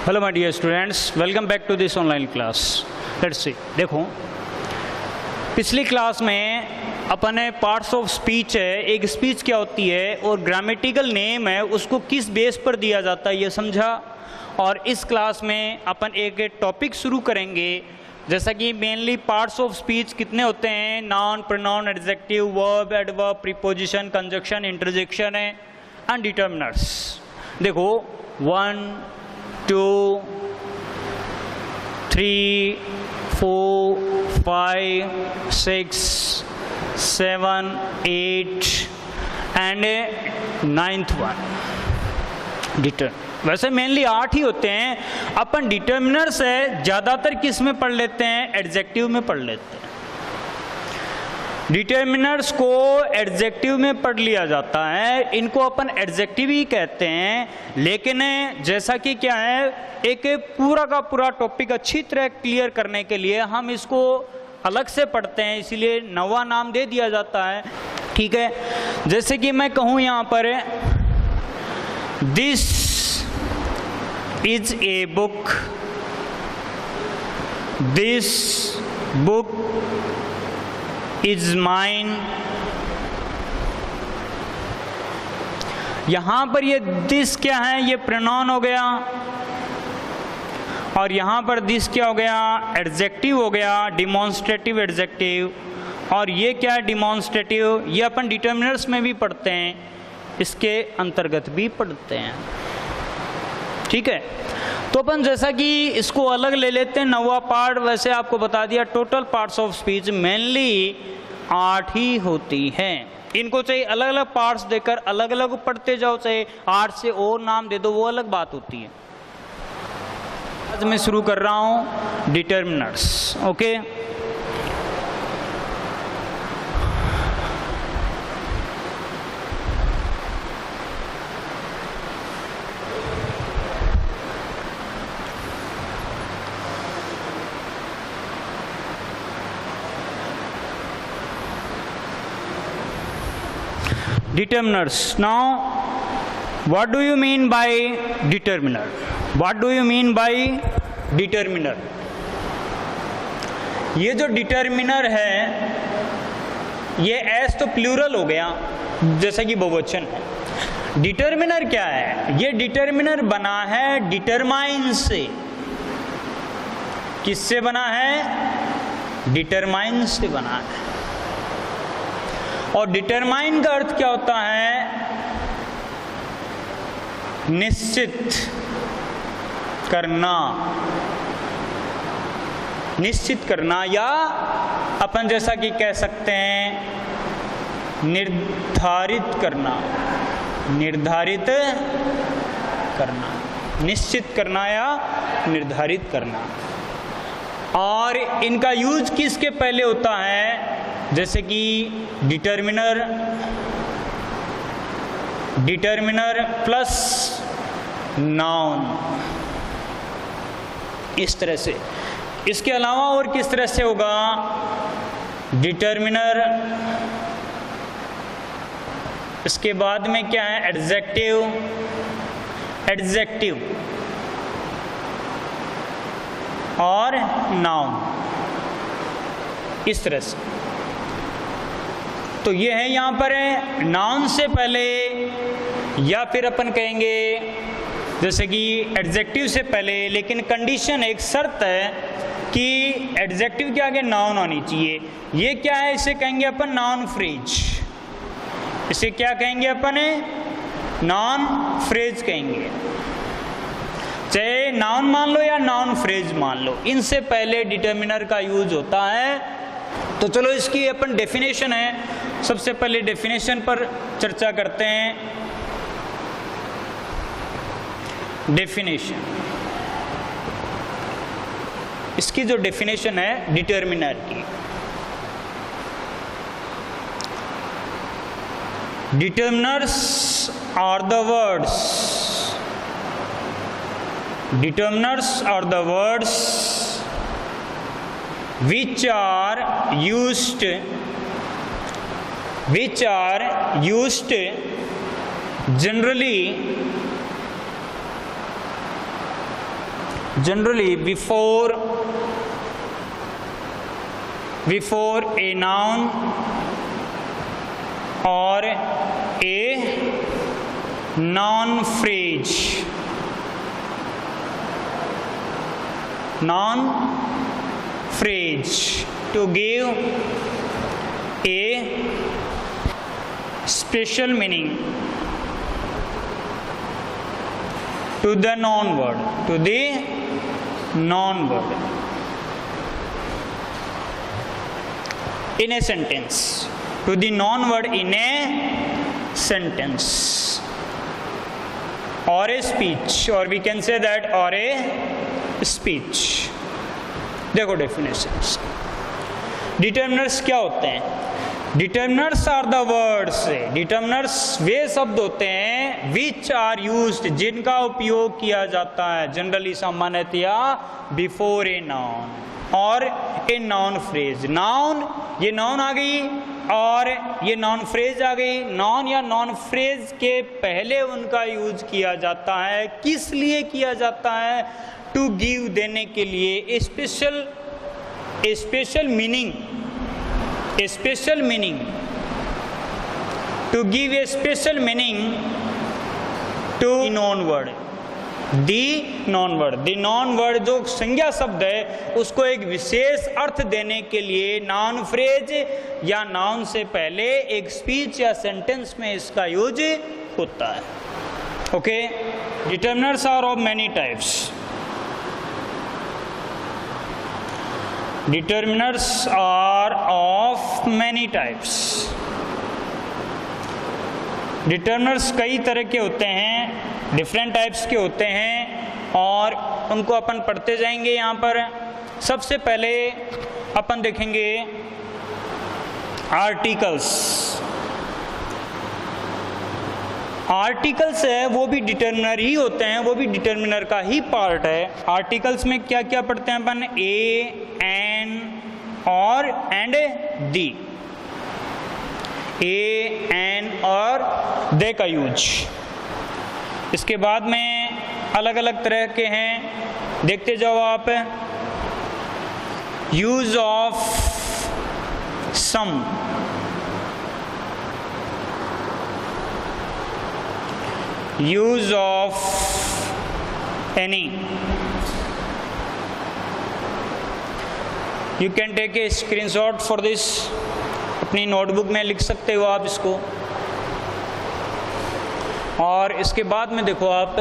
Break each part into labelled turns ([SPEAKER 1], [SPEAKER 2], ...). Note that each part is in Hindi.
[SPEAKER 1] Hello my dear students, welcome back to this online class. Let's see, देखो पिछली क्लास में अपन ने पार्ट्स ऑफ स्पीच है, एक स्पीच क्या होती है और ग्रामेटिकल नेम है उसको किस बेस पर दिया जाता है ये समझा। और इस क्लास में अपन एक टॉपिक शुरू करेंगे, जैसा कि मेनली पार्ट्स ऑफ स्पीच कितने होते हैं, noun, pronoun, adjective, verb, adverb, preposition, conjunction, interjection है एंड डिटर्मिनर्स। देखो 1 2 3 4 5 6 7 8 एंड 9th वन डिटर्मिनर। वैसे मेनली 8 ही होते हैं। अपन डिटर्मिनर्स है ज़्यादातर किस में पढ़ लेते हैं, एडजेक्टिव में पढ़ लेते हैं। डिटर्मिनर्स को एडजेक्टिव में पढ़ लिया जाता है, इनको अपन एडजेक्टिव ही कहते हैं। लेकिन जैसा कि क्या है, एक पूरा का पूरा टॉपिक अच्छी तरह क्लियर करने के लिए हम इसको अलग से पढ़ते हैं, इसीलिए नवा नाम दे दिया जाता है। ठीक है, जैसे कि मैं कहूँ यहाँ पर this is a book, this book is mine. यहां पर ये दिस क्या है, ये प्रोनाउन हो गया, और यहां पर दिस क्या हो गया, एडजेक्टिव हो गया, डिमॉन्स्ट्रेटिव एडजेक्टिव। और ये क्या है, डिमॉन्स्ट्रेटिव। ये अपन डिटर्मिनर्स में भी पढ़ते हैं, इसके अंतर्गत भी पढ़ते हैं। ठीक है, तो अपन जैसा कि इसको अलग ले लेते हैं, नवा पार्ट। वैसे आपको बता दिया total parts of speech mainly 8 ही होती हैं। इनको चाहे अलग अलग पार्ट्स देकर अलग अलग पढ़ते जाओ, चाहे 8 से और नाम दे दो, वो अलग बात होती है। आज मैं शुरू कर रहा हूं determiners. Okay, determiners. Now what do you mean by determiner? What do you mean by determiner? ये जो डिटर्मिनर है, ये एस तो प्लूरल हो गया, जैसा कि बहुवचन है। डिटर्मिनर क्या है, ये डिटर्मिनर बना है डिटरमाइन से। किससे बना है, डिटरमाइन से बना है। और डिटरमाइन का अर्थ क्या होता है, निश्चित करना, निश्चित करना, या अपन जैसा कि कह सकते हैं निर्धारित करना, निर्धारित करना, निश्चित करना या निर्धारित करना। और इनका यूज किसके पहले होता है, जैसे कि डिटर्मिनर, डिटर्मिनर प्लस नाउन, इस तरह से। इसके अलावा और किस तरह से होगा, डिटर्मिनर, इसके बाद में क्या है, एडजेक्टिव, एडजेक्टिव और नाउन, इस तरह से। तो ये है यहाँ पर है नाउन से पहले, या फिर अपन कहेंगे जैसे कि एडजेक्टिव से पहले। लेकिन कंडीशन, एक शर्त है कि एडजेक्टिव के आगे नाउन होनी चाहिए। ये क्या है, इसे कहेंगे अपन नाउन फ्रेज। इसे क्या कहेंगे अपन, नाउन फ्रेज कहेंगे। चाहे नाउन मान लो या नाउन फ्रेज मान लो, इनसे पहले डिटर्मिनर का यूज होता है। तो चलो इसकी अपन डेफिनेशन है, सबसे पहले डेफिनेशन पर चर्चा करते हैं। डेफिनेशन, इसकी जो डेफिनेशन है डिटर्मिनर की, determiners are the words, determiners are the words which are used generally generally before a noun or a noun phrase to give a special meaning to the noun word, in a sentence, to the noun word in a sentence or a speech, or we can say that or a speech. देखो डेफिनेशंस। डिटर्मिनर्स क्या होते हैं? Determiners are the words, determiners वे शब्द होते हैं विच आर यूज्ड, जिनका उपयोग किया जाता है जनरली सामान्यतया बिफोर ए नाउन और ए नाउन फ्रेज। नाउन, ये नाउन आ गई और ये नाउन फ्रेज आ गई। नाउन या नाउन फ्रेज के पहले उनका यूज किया जाता है। किस लिए किया जाता है? टू गिव, देने के लिए, special meaning, to give a special meaning to noun word, the noun word. The noun word जो संज्ञा शब्द है उसको एक विशेष अर्थ देने के लिए नाउन फ्रेज या नाउन से पहले एक स्पीच या सेंटेंस में इसका यूज होता है। Okay, determiners are of many types. Determiners are of many types. Determiners कई तरह के होते हैं, डिफरेंट टाइप्स के होते हैं और उनको अपन पढ़ते जाएंगे। यहाँ पर सबसे पहले अपन देखेंगे आर्टिकल्स। आर्टिकल्स है वो भी डिटर्मिनर ही होते हैं, वो भी डिटर्मिनर का ही पार्ट है। आर्टिकल्स में क्या क्या पढ़ते हैं अपन? ए, एन और एंड दी। ए, एन और दे का यूज। इसके बाद में अलग अलग तरह के हैं, देखते जाओ आप। Use of some, use of any. You can take a screenshot for this, अपनी नोटबुक में लिख सकते हो आप इसको। और इसके बाद में देखो आप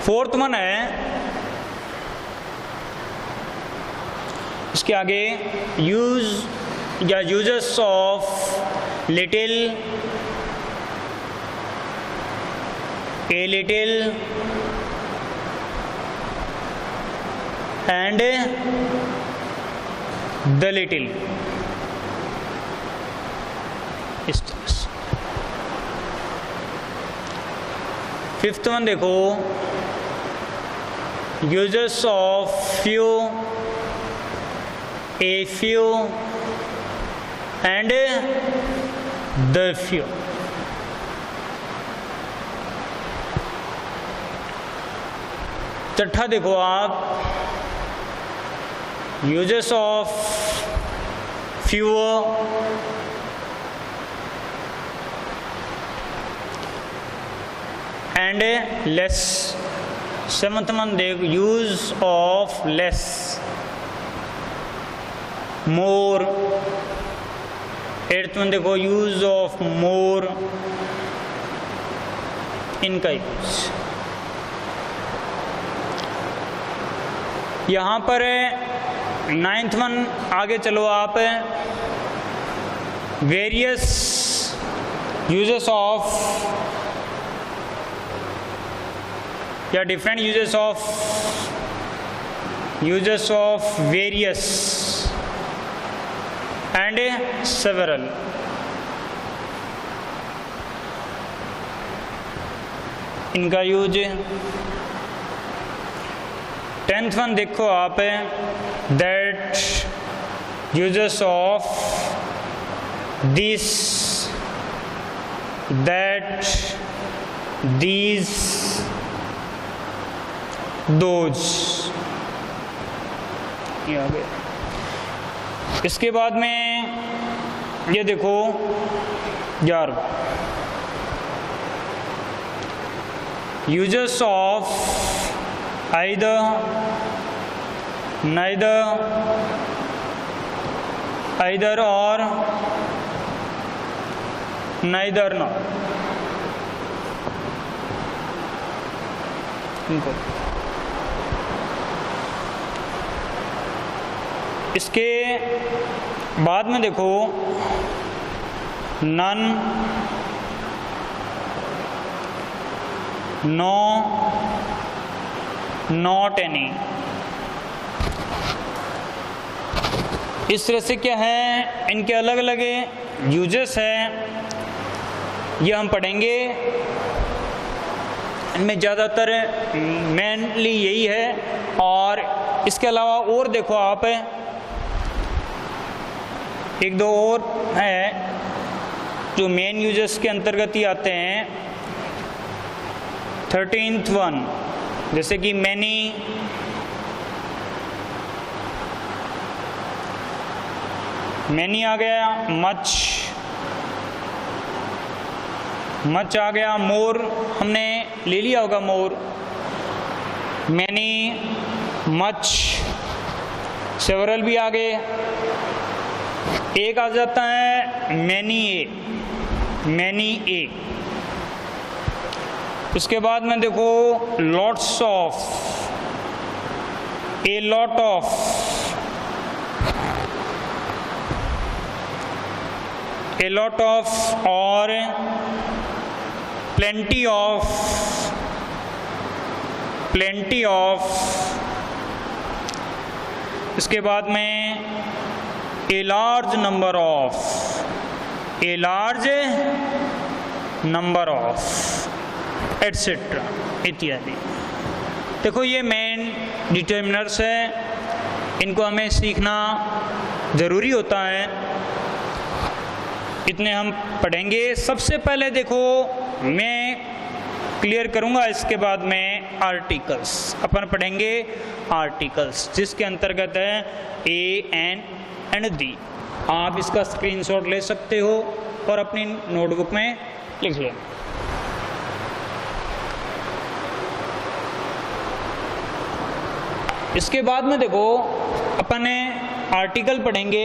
[SPEAKER 1] फोर्थ वन है, इसके आगे यूज या users of little, a little and the little. इस तरह से। फिफ्थ वन देखो, users of few, a few and the few। छठा देखो आप, users of fewer and less। Seventh one देखो, use of less, more. Eighth one देखो, यूज ऑफ मोर, इनका यूज। यहाँ पर नाइन्थ वन, आगे चलो आप, वेरियस यूजेस ऑफ या different uses of various and several. इनका यूज। 10th वन देखो आप, that users of this, that, these, those, ये आ गया। इसके बाद में ये देखो यार, users of either, neither, either और नाइदर नॉट, इनको इसके बाद में देखो नन, नो, नॉट एनी। इस तरह से क्या है, इनके अलग अलग यूजेस हैं, ये हम पढ़ेंगे। इनमें ज़्यादातर मेनली यही है। और इसके अलावा और देखो आप, एक दो और है जो मेन यूजर्स के अंतर्गत ही आते हैं। 13th वन जैसे कि मैनी, मैनी आ गया, मच, मच आ गया, मोर हमने ले लिया होगा, मोर, मैनी, मच, सेवरल भी आ गए। एक आ जाता है मैनी ए, मैनी ए। उसके बाद में देखो lots of, a lot of, a lot of और प्लेंटी ऑफ, प्लेंटी ऑफ। इसके बाद में a large number of, a large number of, etcetera, इत्यादि। देखो ये मेन डिटर्मिनर्स है, इनको हमें सीखना ज़रूरी होता है, इतने हम पढ़ेंगे। सबसे पहले देखो मैं क्लियर करूंगा, इसके बाद में आर्टिकल्स अपन पढ़ेंगे। आर्टिकल्स जिसके अंतर्गत है ए, एन एंड दी। आप इसका स्क्रीनशॉट ले सकते हो और अपनी नोटबुक में लिख लें। इसके बाद में देखो अपन आर्टिकल पढ़ेंगे।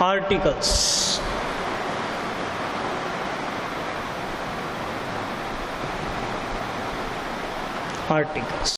[SPEAKER 1] Articles, articles